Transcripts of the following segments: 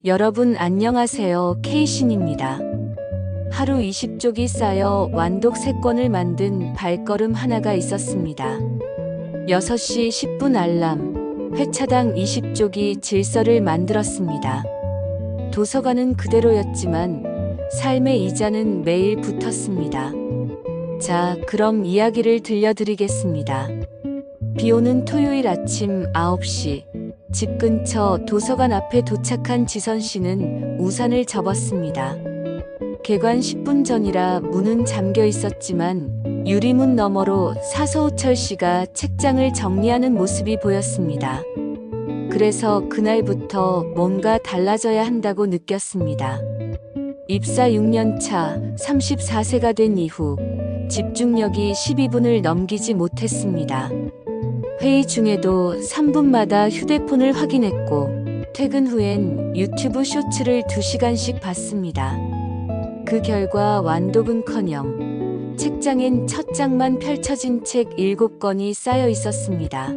여러분 안녕하세요. 케이신입니다. 하루 20쪽이 쌓여 완독 3권을 만든 발걸음 하나가 있었습니다. 6시 10분 알람, 회차당 20쪽이 질서를 만들었습니다. 도서관은 그대로였지만 삶의 이자는 매일 붙었습니다. 자, 그럼 이야기를 들려드리겠습니다. 비오는 토요일 아침 9시, 집 근처 도서관 앞에 도착한 지선 씨는 우산을 접었습니다. 개관 10분 전이라 문은 잠겨 있었지만 유리문 너머로 사서우철 씨가 책장을 정리하는 모습이 보였습니다. 그래서 그날부터 뭔가 달라져야 한다고 느꼈습니다. 입사 6년 차 34세가 된 이후 집중력이 12분을 넘기지 못했습니다. 회의 중에도 3분마다 휴대폰을 확인했고 퇴근 후엔 유튜브 쇼츠를 2시간씩 봤습니다. 그 결과 완독은커녕 책장엔 첫 장만 펼쳐진 책 7권이 쌓여 있었습니다.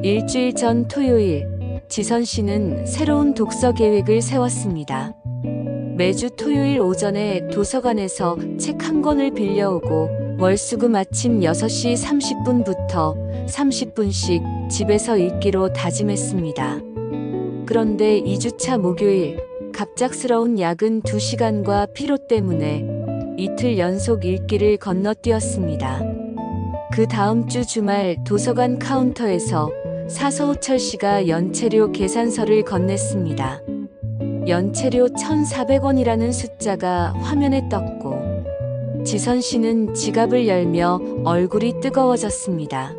일주일 전 토요일, 지선 씨는 새로운 독서 계획을 세웠습니다. 매주 토요일 오전에 도서관에서 책 한 권을 빌려오고 월수금 아침 6시 30분부터 30분씩 집에서 읽기로 다짐했습니다. 그런데 2주차 목요일, 갑작스러운 야근 2시간과 피로 때문에 이틀 연속 읽기를 건너뛰었습니다. 그 다음 주 주말 도서관 카운터에서 사서우철 씨가 연체료 계산서를 건넸습니다. 연체료 1,400원이라는 숫자가 화면에 떴고 지선 씨는 지갑을 열며 얼굴이 뜨거워졌습니다.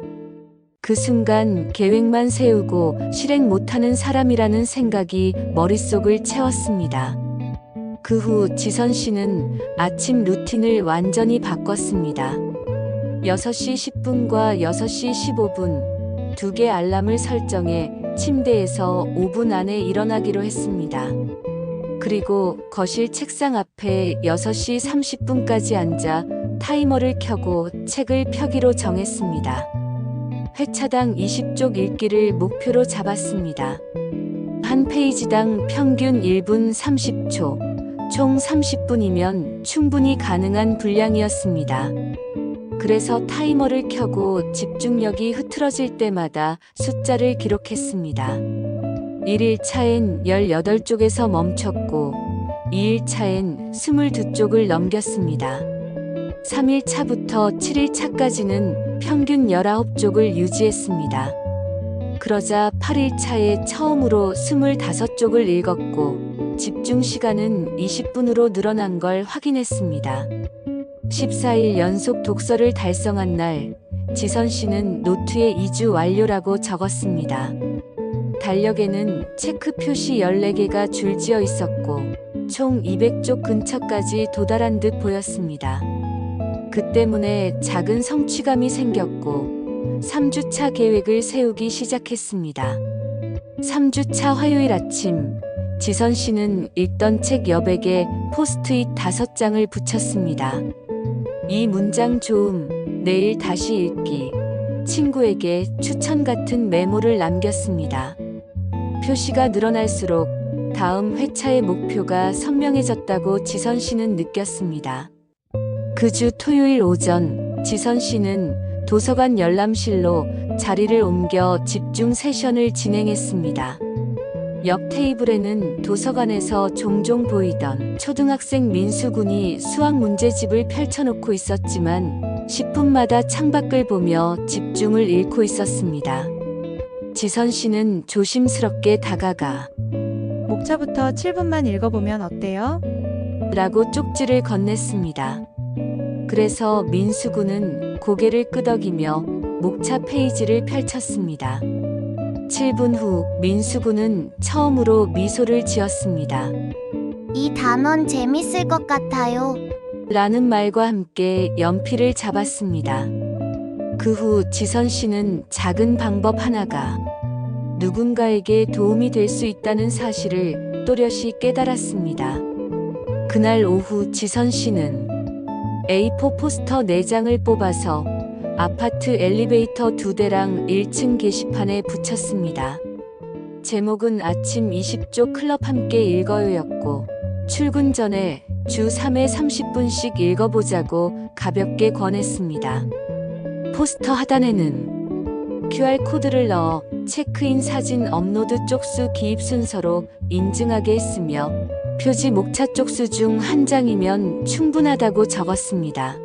그 순간 계획만 세우고 실행 못하는 사람이라는 생각이 머릿속을 채웠습니다. 그 후 지선 씨는 아침 루틴을 완전히 바꿨습니다. 6시 10분과 6시 15분, 2개 알람을 설정해 침대에서 5분 안에 일어나기로 했습니다. 그리고 거실 책상 앞에 6시 30분까지 앉아 타이머를 켜고 책을 펴기로 정했습니다. 회차당 20쪽 읽기를 목표로 잡았습니다. 한 페이지당 평균 1분 30초, 총 30분이면 충분히 가능한 분량이었습니다. 그래서 타이머를 켜고 집중력이 흐트러질 때마다 숫자를 기록했습니다. 1일차엔 18쪽에서 멈췄고 2일차엔 22쪽을 넘겼습니다. 3일차부터 7일차까지는 평균 19쪽을 유지했습니다. 그러자 8일차에 처음으로 25쪽을 읽었고 집중 시간은 20분으로 늘어난 걸 확인했습니다. 14일 연속 독서를 달성한 날, 지선 씨는 노트에 2주 완료라고 적었습니다. 달력에는 체크 표시 14개가 줄지어 있었고 총 200쪽 근처까지 도달한 듯 보였습니다. 그 때문에 작은 성취감이 생겼고 3주차 계획을 세우기 시작했습니다. 3주차 화요일 아침, 지선 씨는 읽던 책 여백에 포스트잇 5장을 붙였습니다. 이 문장 좋음, 내일 다시 읽기, 친구에게 추천 같은 메모를 남겼습니다. 표시가 늘어날수록 다음 회차의 목표가 선명해졌다고 지선 씨는 느꼈습니다. 그 주 토요일 오전, 지선 씨는 도서관 열람실로 자리를 옮겨 집중 세션을 진행했습니다. 옆 테이블에는 도서관에서 종종 보이던 초등학생 민수군이 수학 문제집을 펼쳐놓고 있었지만 10분마다 창밖을 보며 집중을 잃고 있었습니다. 지선 씨는 조심스럽게 다가가 목차부터 7분만 읽어보면 어때요? 라고 쪽지를 건넸습니다. 그래서 민수군은 고개를 끄덕이며 목차 페이지를 펼쳤습니다. 7분 후 민수군은 처음으로 미소를 지었습니다. 이 단원 재밌을 것 같아요. 라는 말과 함께 연필을 잡았습니다. 그 후 지선 씨는 작은 방법 하나가 누군가에게 도움이 될 수 있다는 사실을 또렷이 깨달았습니다. 그날 오후 지선 씨는 A4 포스터 4장을 뽑아서 아파트 엘리베이터 2대랑 1층 게시판에 붙였습니다. 제목은 아침 20조 클럽 함께 읽어요였고 출근 전에 주 3회 30분씩 읽어보자고 가볍게 권했습니다. 포스터 하단에는 QR코드를 넣어 체크인 사진 업로드 쪽수 기입 순서로 인증하게 했으며 표지 목차 쪽수 중 한 장이면 충분하다고 적었습니다.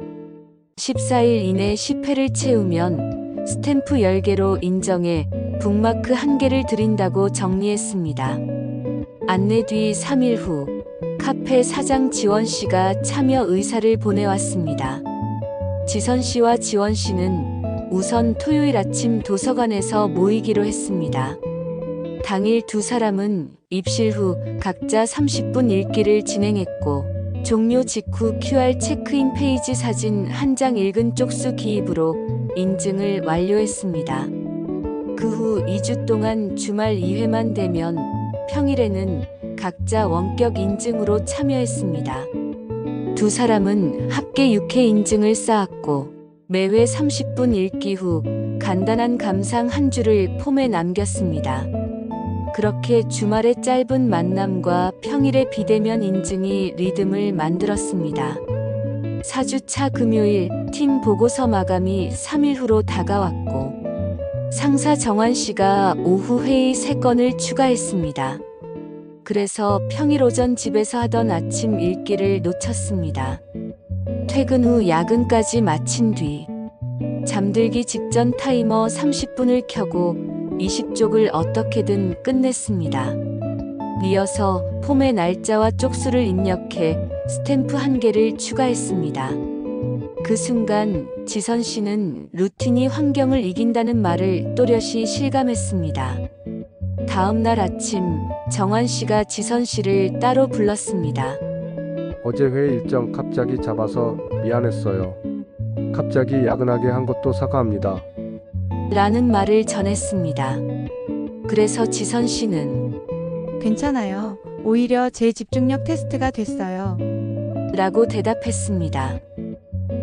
14일 이내 10회를 채우면 스탬프 10개로 인정해 북마크 1개를 드린다고 정리했습니다. 안내 뒤 3일 후 카페 사장 지원 씨가 참여 의사를 보내왔습니다. 지선 씨와 지원 씨는 우선 토요일 아침 도서관에서 모이기로 했습니다. 당일 두 사람은 입실 후 각자 30분 읽기를 진행했고 종료 직후 QR 체크인 페이지 사진 한 장 읽은 쪽수 기입으로 인증을 완료했습니다. 그 후 2주 동안 주말 2회만 되면 평일에는 각자 원격 인증으로 참여했습니다. 두 사람은 합계 6회 인증을 쌓았고 매회 30분 읽기 후 간단한 감상 한 줄을 폼에 남겼습니다. 그렇게 주말의 짧은 만남과 평일의 비대면 인증이 리듬을 만들었습니다. 4주차 금요일 팀 보고서 마감이 3일 후로 다가왔고 상사 정환 씨가 오후 회의 3건을 추가했습니다. 그래서 평일 오전 집에서 하던 아침 읽기를 놓쳤습니다. 퇴근 후 야근까지 마친 뒤 잠들기 직전 타이머 30분을 켜고 20쪽을 어떻게든 끝냈습니다. 이어서 폼의 날짜와 쪽수를 입력해 스탬프 1개를 추가했습니다. 그 순간 지선 씨는 루틴이 환경을 이긴다는 말을 또렷이 실감했습니다. 다음 날 아침 정환 씨가 지선 씨를 따로 불렀습니다. 어제 회의 일정 갑자기 잡아서 미안했어요. 갑자기 야근하게 한 것도 사과합니다. 라는 말을 전했습니다. 그래서 지선 씨는 괜찮아요. 오히려 제 집중력 테스트가 됐어요. 라고 대답했습니다.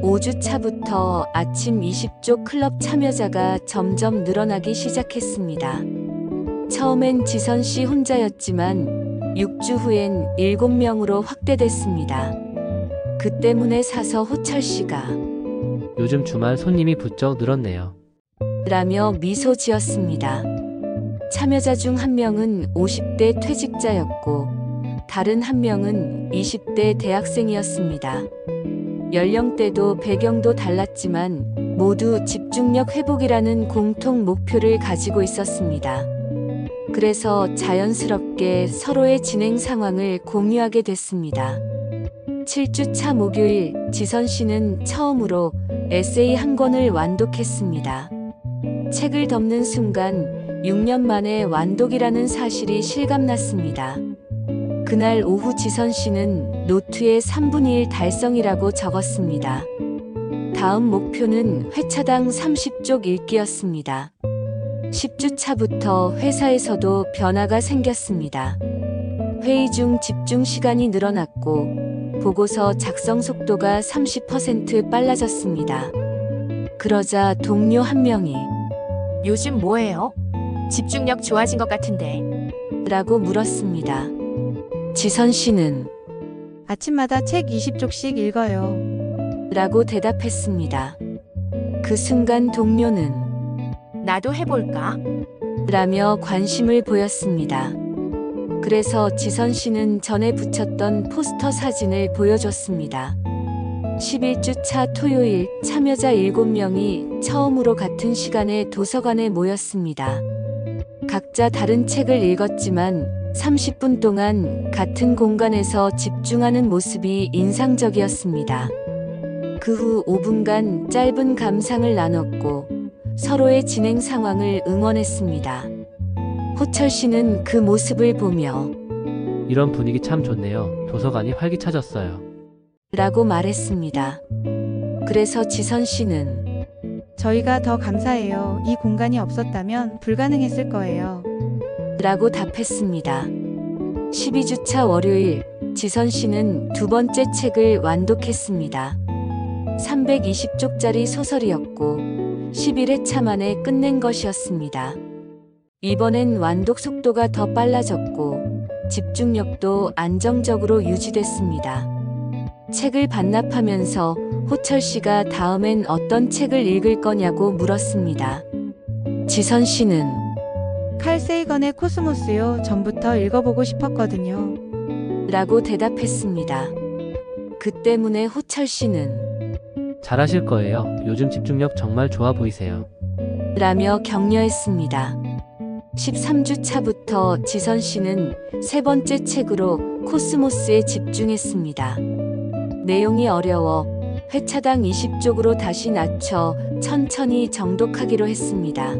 5주차부터 아침 20조 클럽 참여자가 점점 늘어나기 시작했습니다. 처음엔 지선 씨 혼자였지만 6주 후엔 7명으로 확대됐습니다. 그 때문에 사서 호철 씨가 요즘 주말 손님이 부쩍 늘었네요. 라며 미소 지었습니다. 참여자 중 한 명은 50대 퇴직자였고 다른 한 명은 20대 대학생이었습니다. 연령대도 배경도 달랐지만 모두 집중력 회복이라는 공통 목표를 가지고 있었습니다. 그래서 자연스럽게 서로의 진행 상황을 공유하게 됐습니다. 7주차 목요일 지선 씨는 처음으로 에세이 한 권을 완독했습니다. 책을 덮는 순간 6년 만에 완독이라는 사실이 실감났습니다. 그날 오후 지선 씨는 노트에 3분의 1 달성이라고 적었습니다. 다음 목표는 회차당 30쪽 읽기였습니다. 10주차부터 회사에서도 변화가 생겼습니다. 회의 중 집중 시간이 늘어났고 보고서 작성 속도가 30% 빨라졌습니다. 그러자 동료 한 명이 요즘 뭐해요? 집중력 좋아진 것 같은데. 라고 물었습니다. 지선 씨는 아침마다 책 20쪽씩 읽어요. 라고 대답했습니다. 그 순간 동료는 나도 해볼까? 라며 관심을 보였습니다. 그래서 지선 씨는 전에 붙였던 포스터 사진을 보여줬습니다. 11주차 토요일 참여자 7명이 처음으로 같은 시간에 도서관에 모였습니다. 각자 다른 책을 읽었지만 30분 동안 같은 공간에서 집중하는 모습이 인상적이었습니다. 그 후 5분간 짧은 감상을 나눴고 서로의 진행 상황을 응원했습니다. 호철 씨는 그 모습을 보며 이런 분위기 참 좋네요. 도서관이 활기차졌어요. 라고 말했습니다. 그래서 지선 씨는 저희가 더 감사해요. 이 공간이 없었다면 불가능했을 거예요. 라고 답했습니다. 12주차 월요일 지선 씨는 두 번째 책을 완독했습니다. 320쪽짜리 소설이었고 11회차 만에 끝낸 것이었습니다. 이번엔 완독 속도가 더 빨라졌고 집중력도 안정적으로 유지됐습니다. 책을 반납하면서 호철 씨가 다음엔 어떤 책을 읽을 거냐고 물었습니다. 지선 씨는 칼 세이건의 코스모스요. 전부터 읽어보고 싶었거든요. 라고 대답했습니다. 그 때문에 호철 씨는 잘하실 거예요. 요즘 집중력 정말 좋아 보이세요. 라며 격려했습니다. 13주 차부터 지선 씨는 세 번째 책으로 코스모스에 집중했습니다. 내용이 어려워 회차당 20쪽으로 다시 낮춰 천천히 정독하기로 했습니다.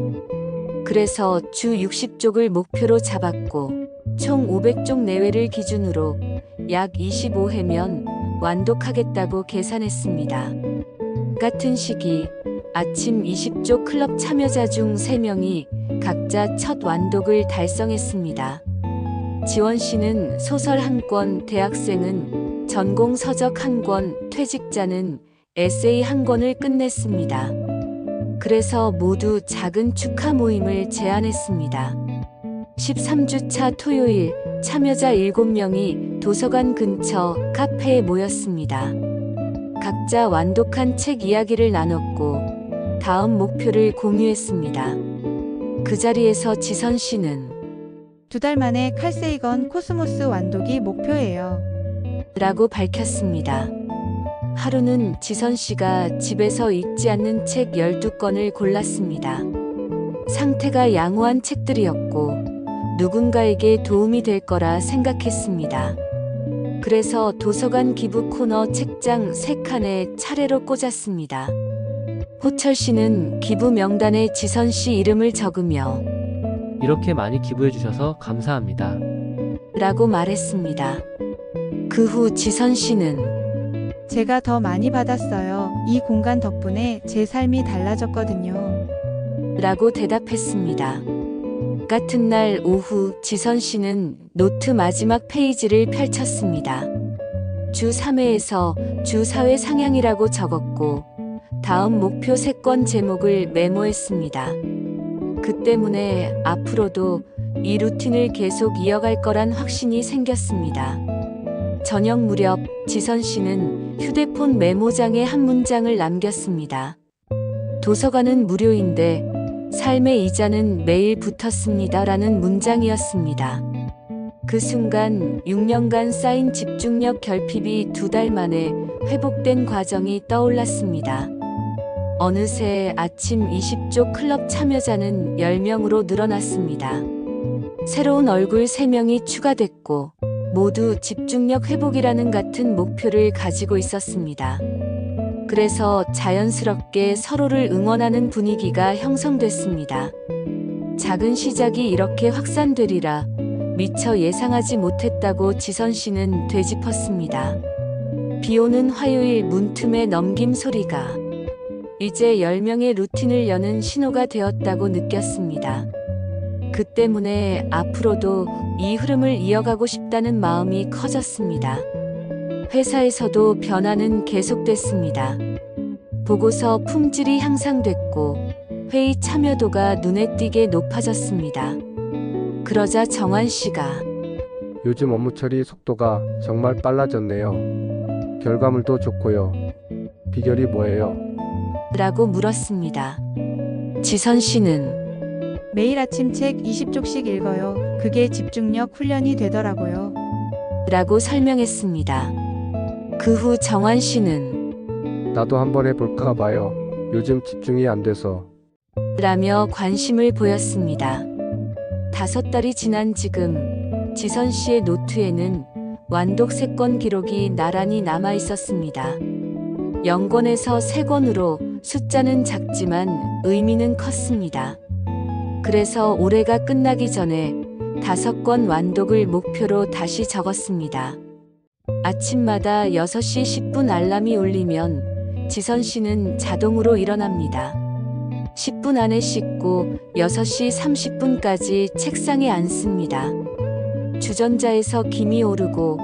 그래서 주 60쪽을 목표로 잡았고 총 500쪽 내외를 기준으로 약 25회면 완독하겠다고 계산했습니다. 같은 시기 아침 20쪽 클럽 참여자 중 3명이 각자 첫 완독을 달성했습니다. 지원 씨는 소설 1권, 대학생은 전공 서적 1권, 퇴직자는 에세이 1권을 끝냈습니다. 그래서 모두 작은 축하 모임을 제안했습니다. 13주차 토요일 참여자 7명이 도서관 근처 카페에 모였습니다. 각자 완독한 책 이야기를 나눴고 다음 목표를 공유했습니다. 그 자리에서 지선 씨는 2달 만에 칼 세이건 코스모스 완독이 목표예요. 라고 밝혔습니다. 하루는 지선 씨가 집에서 읽지 않는 책 12권을 골랐습니다. 상태가 양호한 책들이었고 누군가에게 도움이 될 거라 생각했습니다. 그래서 도서관 기부 코너 책장 3칸에 차례로 꽂았습니다. 호철 씨는 기부 명단에 지선 씨 이름을 적으며 이렇게 많이 기부해 주셔서 감사합니다. 라고 말했습니다. 그 후 지선 씨는 제가 더 많이 받았어요. 이 공간 덕분에 제 삶이 달라졌거든요. 라고 대답했습니다. 같은 날 오후 지선 씨는 노트 마지막 페이지를 펼쳤습니다. 주 3회에서 주 4회 상향이라고 적었고 다음 목표 3권 제목을 메모했습니다. 그 때문에 앞으로도 이 루틴을 계속 이어갈 거란 확신이 생겼습니다. 저녁 무렵 지선 씨는 휴대폰 메모장에 한 문장을 남겼습니다. 도서관은 무료인데 삶의 이자는 매일 붙었습니다. 라는 문장이었습니다. 그 순간 6년간 쌓인 집중력 결핍이 2달 만에 회복된 과정이 떠올랐습니다. 어느새 아침 20쪽 클럽 참여자는 10명으로 늘어났습니다. 새로운 얼굴 3명이 추가됐고 모두 집중력 회복이라는 같은 목표를 가지고 있었습니다. 그래서 자연스럽게 서로를 응원하는 분위기가 형성됐습니다. 작은 시작이 이렇게 확산되리라 미처 예상하지 못했다고 지선 씨는 되짚었습니다. 비 오는 화요일 문틈의 넘김 소리가 이제 10명의 루틴을 여는 신호가 되었다고 느꼈습니다. 그 때문에 앞으로도 이 흐름을 이어가고 싶다는 마음이 커졌습니다. 회사에서도 변화는 계속됐습니다. 보고서 품질이 향상됐고 회의 참여도가 눈에 띄게 높아졌습니다. 그러자 정환 씨가 요즘 업무 처리 속도가 정말 빨라졌네요. 결과물도 좋고요. 비결이 뭐예요? 라고 물었습니다. 지선 씨는 매일 아침 책 20쪽씩 읽어요. 그게 집중력 훈련이 되더라고요. 라고 설명했습니다. 그 후 정환 씨는 나도 한번 해볼까 봐요. 요즘 집중이 안 돼서. 라며 관심을 보였습니다. 5달이 지난 지금 지선 씨의 노트에는 완독 3권 기록이 나란히 남아 있었습니다. 0권에서 3권으로 숫자는 작지만 의미는 컸습니다. 그래서 올해가 끝나기 전에 5권 완독을 목표로 다시 적었습니다. 아침마다 6시 10분 알람이 울리면 지선 씨는 자동으로 일어납니다. 10분 안에 씻고 6시 30분까지 책상에 앉습니다. 주전자에서 김이 오르고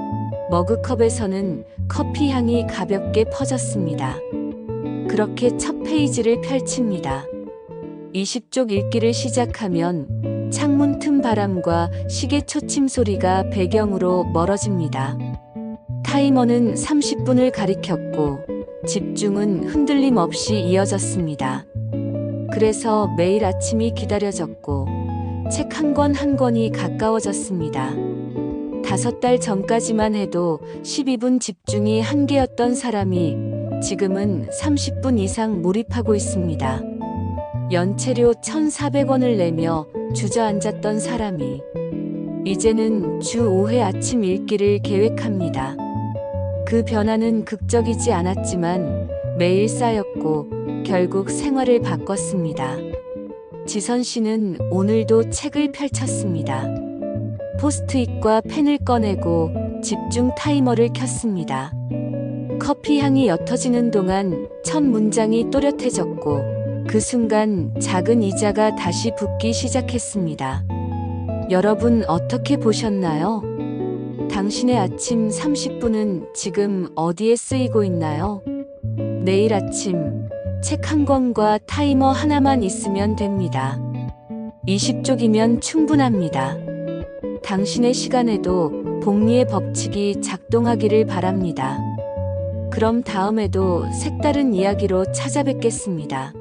머그컵에서는 커피 향이 가볍게 퍼졌습니다. 그렇게 첫 페이지를 펼칩니다. 20쪽 읽기를 시작하면 창문 틈 바람과 시계 초침 소리가 배경으로 멀어집니다. 타이머는 30분을 가리켰고 집중은 흔들림 없이 이어졌습니다. 그래서 매일 아침이 기다려졌고 책 한 권 한 권이 가까워졌습니다. 5달 전까지만 해도 12분 집중이 한계였던 사람이 지금은 30분 이상 몰입하고 있습니다. 연체료 1,400원을 내며 주저앉았던 사람이 이제는 주 5회 아침 읽기를 계획합니다. 그 변화는 극적이지 않았지만 매일 쌓였고 결국 생활을 바꿨습니다. 지선 씨는 오늘도 책을 펼쳤습니다. 포스트잇과 펜을 꺼내고 집중 타이머를 켰습니다. 커피 향이 옅어지는 동안 첫 문장이 또렷해졌고 그 순간 작은 이자가 다시 붙기 시작했습니다. 여러분 어떻게 보셨나요? 당신의 아침 30분은 지금 어디에 쓰이고 있나요? 내일 아침 책 한 권과 타이머 하나만 있으면 됩니다. 20쪽이면 충분합니다. 당신의 시간에도 복리의 법칙이 작동하기를 바랍니다. 그럼 다음에도 색다른 이야기로 찾아뵙겠습니다.